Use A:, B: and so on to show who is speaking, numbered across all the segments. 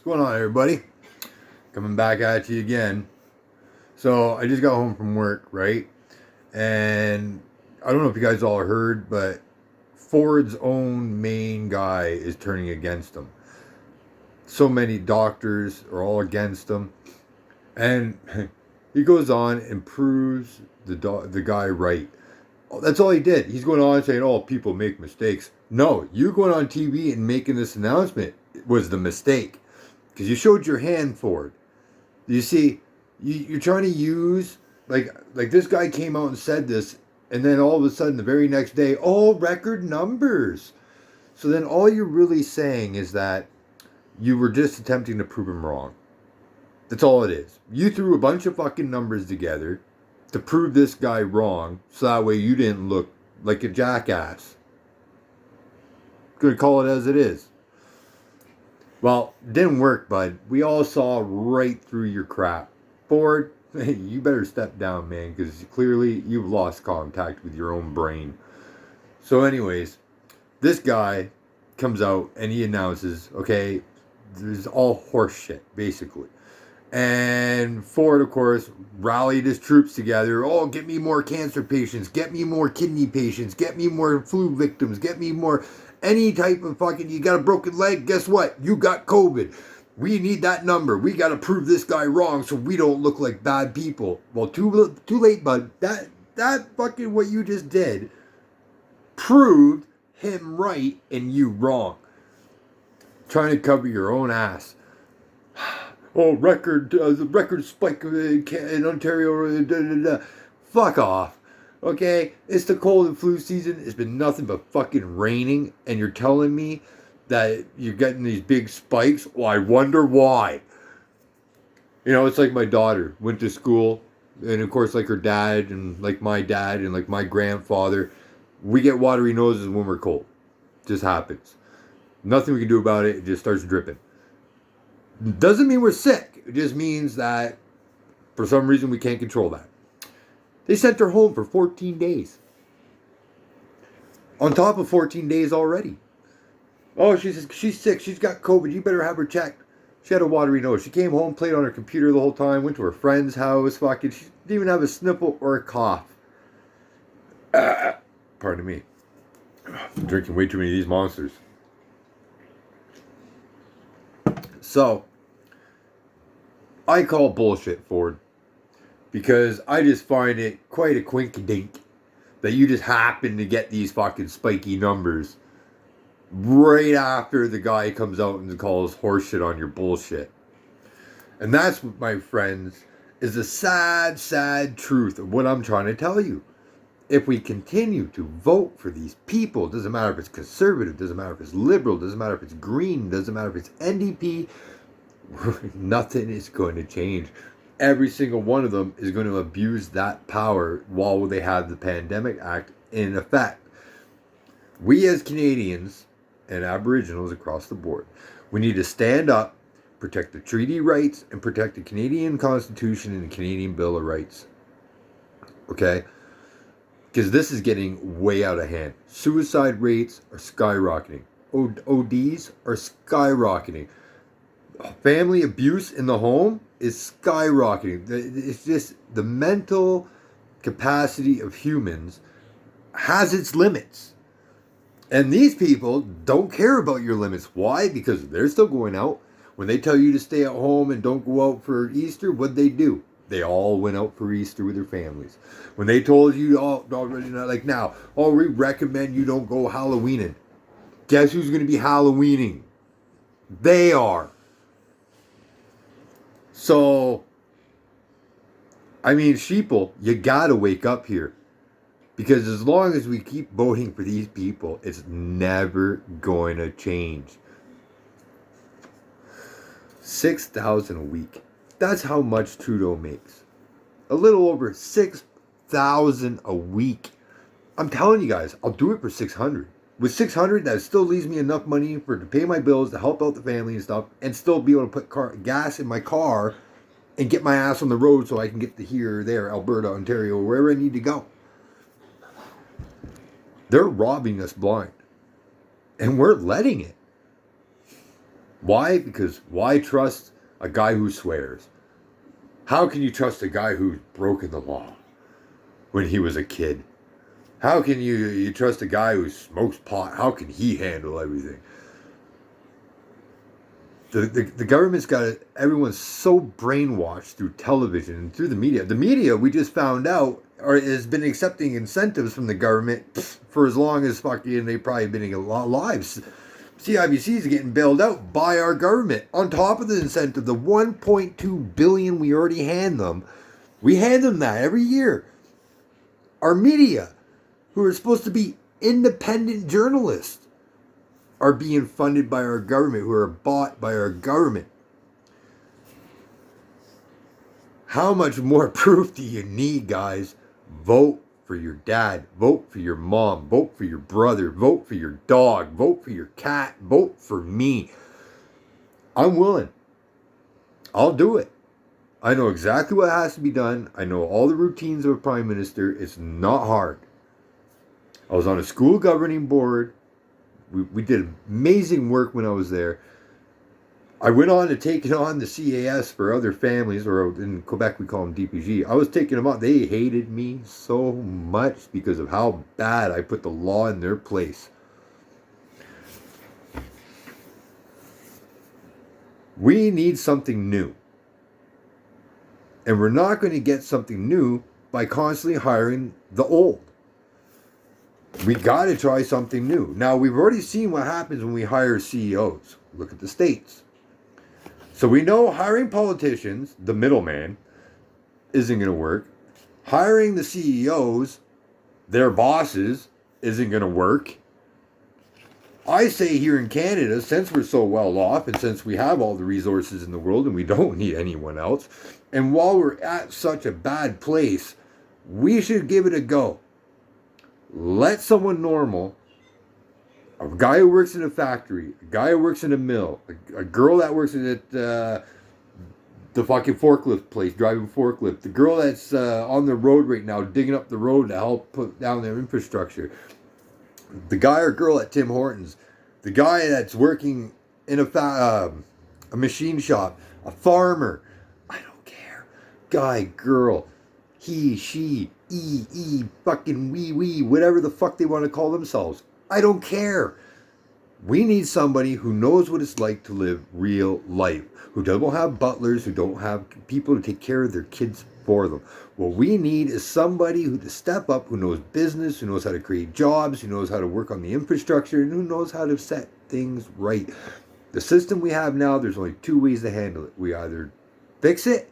A: going on, everybody? Coming back at you again. So I just got home from work, right? And I don't know if you guys all heard, but Ford's own main guy is turning against him. So many doctors are all against him, and he goes on and proves the guy right. That's all he did. He's going on saying, "Oh, people make mistakes." No, you going on TV and making this announcement was the mistake because you showed your hand, Ford. You see, you're trying to use like this guy came out and said this, and then all of a sudden the very next day, oh, record numbers. So then all you're really saying is that you were just attempting to prove him wrong. That's all it is. You threw a bunch of fucking numbers together to prove this guy wrong, so that way you didn't look like a jackass. Gonna call it as it is. Well, didn't work, bud. We all saw right through your crap. Ford, you better step down, man, because clearly you've lost contact with your own brain. So anyways, this guy comes out and he announces, okay, there's all horse shit, basically. And Ford, of course, rallied his troops together. Oh, get me more cancer patients. Get me more kidney patients. Get me more flu victims. Get me more any type of fucking, you got a broken leg? Guess what? You got COVID. We need that number. We got to prove this guy wrong so we don't look like bad people. Well, too late, bud. That fucking what you just did proved him right and you wrong. Trying to cover your own ass. Oh, the record spike in Ontario. Fuck off. Okay? It's the cold and flu season. It's been nothing but fucking raining. And you're telling me that you're getting these big spikes? Well, I wonder why. You know, it's like my daughter went to school. And of course, like her dad and like my dad and like my grandfather, we get watery noses when we're cold. It just happens. Nothing we can do about it. It just starts dripping. Doesn't mean we're sick. It just means that for some reason we can't control that. They sent her home for 14 days. On top of 14 days already. Oh, she's sick. She's got COVID. You better have her checked. She had a watery nose. She came home, played on her computer the whole time, went to her friend's house. Fucking, she didn't even have a sniffle or a cough. Pardon me. I'm drinking way too many of these monsters. So, I call bullshit, Ford, because I just find it quite a quink-dink that you just happen to get these fucking spiky numbers right after the guy comes out and calls horseshit on your bullshit. And that's, my friends, is the sad, sad truth of what I'm trying to tell you. If we continue to vote for these people, doesn't matter if it's conservative, doesn't matter if it's liberal, doesn't matter if it's green, doesn't matter if it's NDP, nothing is going to change. Every single one of them is going to abuse that power while they have the Pandemic Act in effect. We as Canadians and Aboriginals across the board, we need to stand up, protect the treaty rights, and protect the Canadian Constitution and the Canadian Bill of Rights. Okay? Because this is getting way out of hand. Suicide rates are skyrocketing. ODs are skyrocketing. Family abuse in the home is skyrocketing. It's just the mental capacity of humans has its limits. And these people don't care about your limits. Why? Because they're still going out. When they tell you to stay at home and don't go out for Easter, what'd they do? They all went out for Easter with their families. When they told you, we recommend you don't go Halloweening. Guess who's going to be Halloweening? They are. So, I mean, sheeple, you gotta wake up here. Because as long as we keep voting for these people, it's never going to change. 6,000 a week. That's how much Trudeau makes. A little over 6,000 a week. I'm telling you guys, I'll do it for 600. With 600, that still leaves me enough money to pay my bills, to help out the family and stuff, and still be able to put gas in my car and get my ass on the road so I can get to here or there, Alberta, Ontario, wherever I need to go. They're robbing us blind. And we're letting it. Why? Because why trust a guy who swears? How can you trust a guy who's broken the law when he was a kid? How can you trust a guy who smokes pot? How can he handle everything? The government's got it. Everyone's so brainwashed through television and through the media. The media, we just found out, has been accepting incentives from the government for as long as fucking they've probably been alive. CIBC is getting bailed out by our government on top of the incentive, the 1.2 billion we already hand them. We hand them that every year. Our media, who are supposed to be independent journalists, are being funded by our government, who are bought by our government. How much more proof do you need, guys? Vote for your dad. Vote for your mom. Vote for your brother. Vote for your dog. Vote for your cat. Vote for me. I'm willing. I'll do it. I know exactly what has to be done. I know all the routines of a prime minister. It's not hard. I was on a school governing board. We did amazing work when I was there. I went on to take on the CAS for other families, or in Quebec we call them DPG. I was taking them out. They hated me so much because of how bad I put the law in their place. We need something new. And we're not going to get something new by constantly hiring the old. We got to try something new. Now, we've already seen what happens when we hire CEOs. Look at the States. So we know hiring politicians, the middleman, isn't going to work. Hiring the CEOs, their bosses, isn't going to work. I say here in Canada, since we're so well off and since we have all the resources in the world and we don't need anyone else, and while we're at such a bad place, we should give it a go. Let someone normal, a guy who works in a factory, a guy who works in a mill, a girl that works at the fucking forklift place, driving forklift, the girl that's on the road right now, digging up the road to help put down their infrastructure, the guy or girl at Tim Hortons, the guy that's working in a machine shop, a farmer, I don't care, guy, girl, he, she, fucking we, whatever the fuck they want to call themselves. I don't care. We need somebody who knows what it's like to live real life, who don't have butlers, who don't have people to take care of their kids for them. What we need is somebody who to step up, who knows business, who knows how to create jobs, who knows how to work on the infrastructure, and who knows how to set things right. The system we have now, there's only two ways to handle it. We either fix it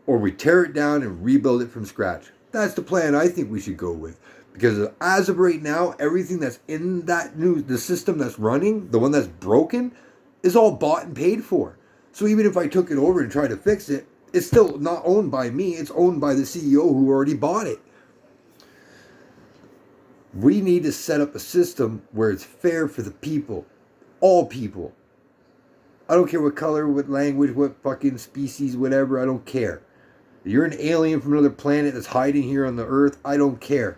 A: or we tear it down and rebuild it from scratch. That's the plan I think we should go with. Because as of right now, everything that's in the system that's running, the one that's broken, is all bought and paid for. So even if I took it over and tried to fix it, it's still not owned by me. It's owned by the CEO who already bought it. We need to set up a system where it's fair for the people. All people. I don't care what color, what language, what fucking species, whatever. I don't care. You're an alien from another planet that's hiding here on the earth. I don't care.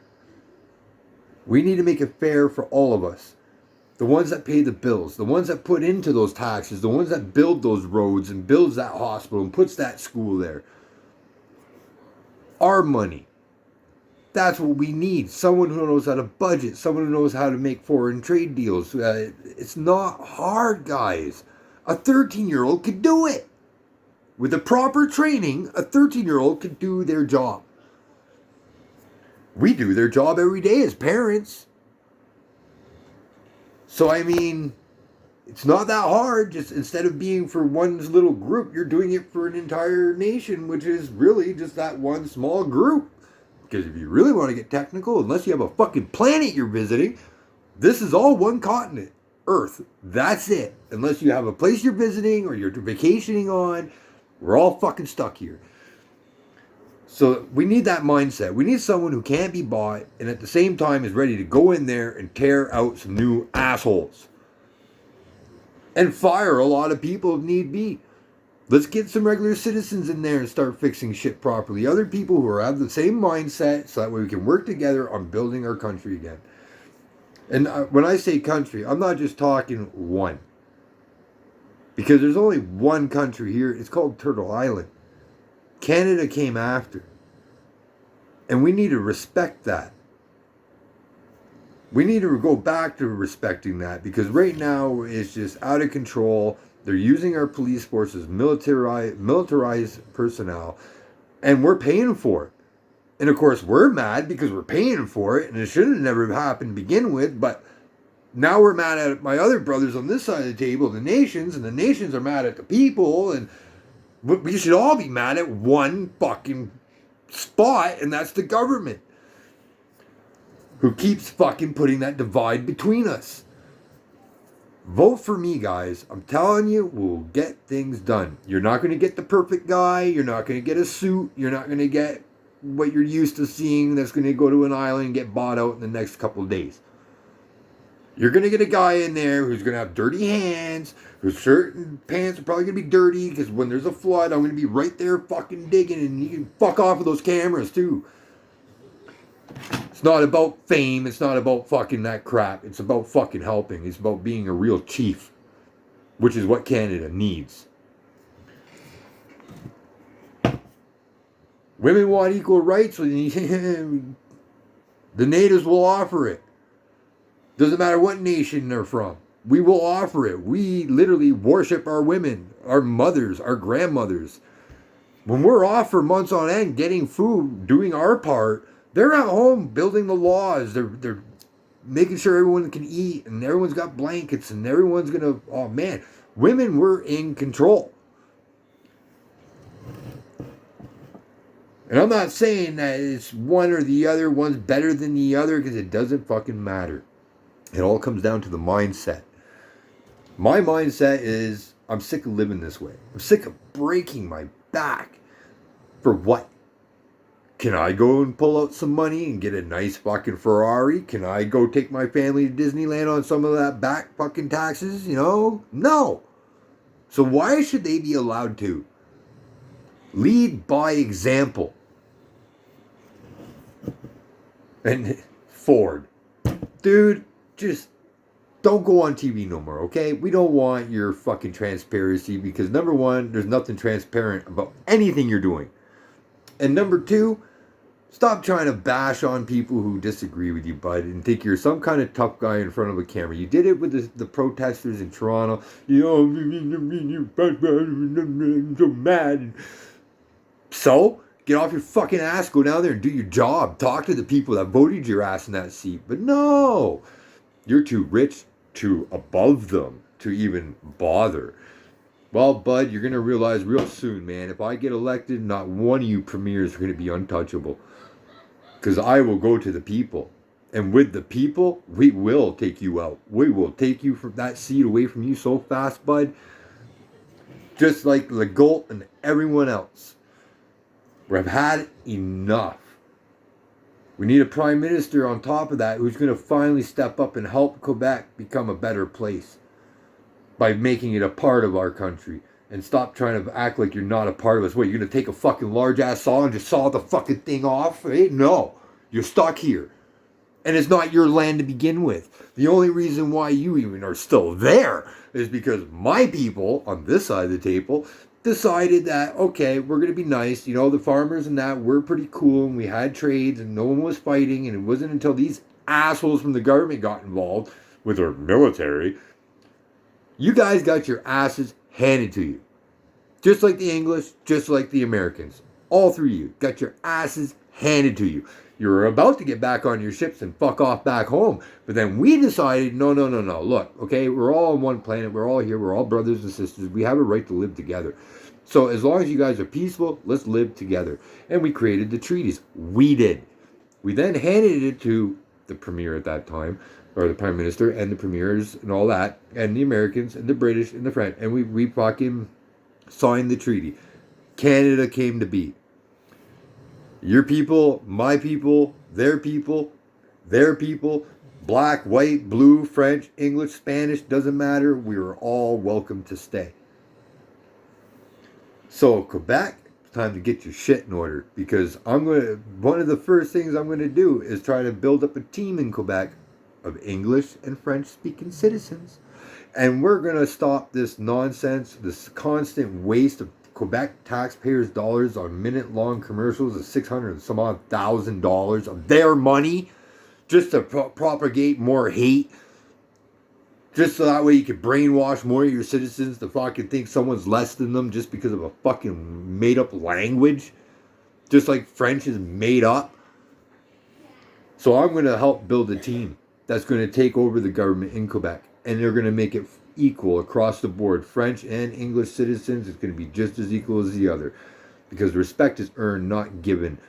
A: We need to make it fair for all of us. The ones that pay the bills, the ones that put into those taxes, the ones that build those roads and builds that hospital and puts that school there. Our money. That's what we need. Someone who knows how to budget. Someone who knows how to make foreign trade deals. It's not hard, guys. A 13-year-old could do it. With the proper training, a 13-year-old could do their job. We do their job every day as parents. So, I mean, it's not that hard. Just instead of being for one little group, you're doing it for an entire nation, which is really just that one small group. Because if you really want to get technical, unless you have a fucking planet you're visiting, this is all one continent, Earth. That's it. Unless you have a place you're visiting or you're vacationing on, we're all fucking stuck here. So we need that mindset. We need someone who can't be bought and at the same time is ready to go in there and tear out some new assholes. And fire a lot of people if need be. Let's get some regular citizens in there and start fixing shit properly. Other people who have the same mindset so that way we can work together on building our country again. And when I say country, I'm not just talking one. Because there's only one country here. It's called Turtle Island. Canada came after. And we need to respect that. We need to go back to respecting that, because right now it's just out of control. They're using our police force as militarized personnel, and we're paying for it. And of course, we're mad because we're paying for it, and it should have never happened to begin with. But now we're mad at my other brothers on this side of the table, the nations, and the nations are mad at the people, and we should all be mad at one fucking spot, and that's the government, who keeps fucking putting that divide between us. Vote for me, guys. I'm telling you, we'll get things done. You're not going to get the perfect guy. You're not going to get a suit. You're not going to get what you're used to seeing that's going to go to an island and get bought out in the next couple of days. You're going to get a guy in there who's going to have dirty hands, whose shirt and pants are probably going to be dirty, because when there's a flood, I'm going to be right there fucking digging, and you can fuck off with those cameras too. It's not about fame. It's not about fucking that crap. It's about fucking helping. It's about being a real chief, which is what Canada needs. Women want equal rights. The natives will offer it. Doesn't matter what nation they're from. We will offer it. We literally worship our women, our mothers, our grandmothers. When we're off for months on end getting food, doing our part, they're at home building the laws. They're making sure everyone can eat, and everyone's got blankets, and everyone's going to... Oh, man. Women were in control. And I'm not saying that it's one or the other, one's better than the other, because it doesn't fucking matter. It all comes down to the mindset. My mindset is, I'm sick of living this way. I'm sick of breaking my back. For what? Can I go and pull out some money and get a nice fucking Ferrari? Can I go take my family to Disneyland on some of that back fucking taxes? You know? No. So why should they be allowed to? Lead by example. And Ford. Dude, just don't go on TV no more, okay? We don't want your fucking transparency, because number one, there's nothing transparent about anything you're doing. And number two, stop trying to bash on people who disagree with you, bud, and think you're some kind of tough guy in front of a camera. You did it with the protesters in Toronto. You know, I'm so mad. So, get off your fucking ass, go down there and do your job. Talk to the people that voted your ass in that seat. But no, you're too rich, too above them to even bother. Well, bud, you're going to realize real soon, man, if I get elected, not one of you premiers are going to be untouchable. Because I will go to the people. And with the people, we will take you out. We will take you from that seat away from you so fast, bud. Just like Legault and everyone else. We've had enough. We need a prime minister on top of that who's going to finally step up and help Quebec become a better place by making it a part of our country, and stop trying to act like you're not a part of us. What, you're going to take a fucking large ass saw and just saw the fucking thing off? Hey, no. You're stuck here. And it's not your land to begin with. The only reason why you even are still there is because my people on this side of the table decided that, okay, we're going to be nice. You know, the farmers and that were pretty cool, and we had trades, and no one was fighting, and it wasn't until these assholes from the government got involved with our military. You guys got your asses handed to you. Just like the English, just like the Americans. All three of you got your asses handed to you. You were about to get back on your ships and fuck off back home. But then we decided, no. Look, okay, we're all on one planet. We're all here. We're all brothers and sisters. We have a right to live together. So as long as you guys are peaceful, let's live together. And we created the treaties. We did. We then handed it to the premier at that time, or the prime minister and the premiers and all that, and the Americans and the British and the French. And we fucking signed the treaty. Canada came to be. Your people, my people, their people, black, white, blue, French, English, Spanish, doesn't matter. We were all welcome to stay. So Quebec, it's time to get your shit in order, because one of the first things I'm going to do is try to build up a team in Quebec of English and French speaking citizens. And we're going to stop this nonsense, this constant waste of Quebec taxpayers' dollars on minute-long commercials of $600 and some odd $1,000 of their money just to propagate more hate. Just so that way you can brainwash more of your citizens to fucking think someone's less than them just because of a fucking made-up language. Just like French is made up. So I'm going to help build a team that's going to take over the government in Quebec. And they're going to make it equal across the board. French and English citizens, it's going to be just as equal as the other. Because respect is earned, not given.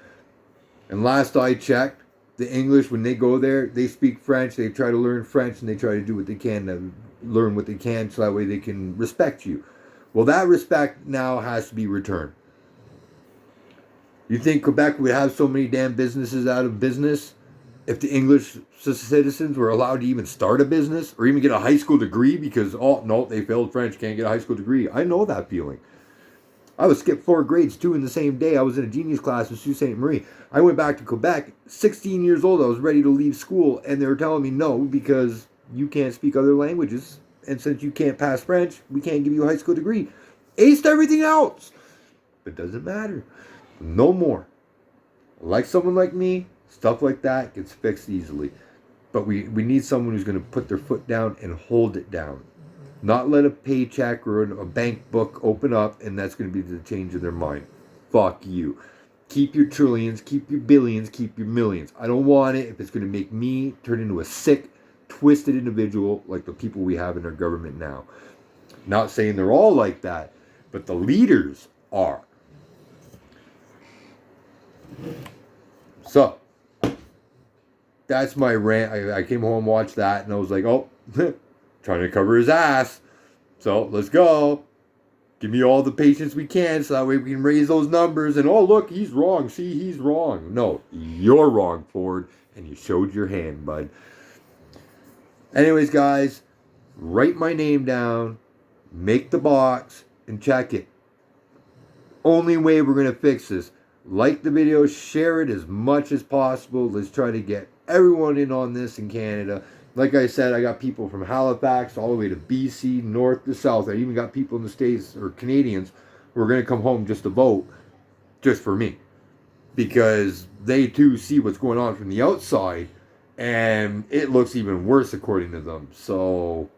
A: And last I checked, the English, when they go there, they speak French, they try to learn French, and they try to do what they can to learn what they can so that way they can respect you. Well, that respect now has to be returned. You think Quebec would have so many damn businesses out of business if the English citizens were allowed to even start a business or even get a high school degree because, oh, no, they failed French, can't get a high school degree? I know that feeling. I was skipped 4 grades, 2 in the same day. I was in a genius class with Sault Ste. Marie. I went back to Quebec, 16 years old. I was ready to leave school, and they were telling me no because you can't speak other languages. And since you can't pass French, we can't give you a high school degree. Aced everything else. But it doesn't matter. No more. Like someone like me, stuff like that gets fixed easily. But we need someone who's going to put their foot down and hold it down. Not let a paycheck or a bank book open up and that's going to be the change of their mind. Fuck you. Keep your trillions, keep your billions, keep your millions. I don't want it if it's going to make me turn into a sick, twisted individual like the people we have in our government now. Not saying they're all like that, but the leaders are. So, that's my rant. I came home, watched that, and I was like, oh, trying to cover his ass. So, let's go. Give me all the patience we can so that way we can raise those numbers. And, oh, look, he's wrong. See, he's wrong. No, you're wrong, Ford. And you showed your hand, bud. Anyways, guys, write my name down, make the box, and check it. Only way we're going to fix this. Like the video, share it as much as possible. Let's try to get everyone in on this in Canada. Like I said, I got people from Halifax all the way to BC, north to south. I even got people in the States, or Canadians, who are going to come home just to vote, just for me. Because they too see what's going on from the outside, and it looks even worse according to them. So,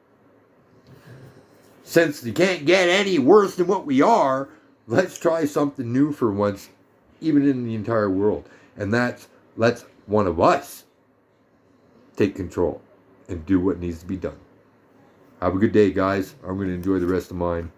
A: since you can't get any worse than what we are, let's try something new for once, even in the entire world. And that's, let's one of us take control and do what needs to be done. Have a good day, guys. I'm going to enjoy the rest of mine.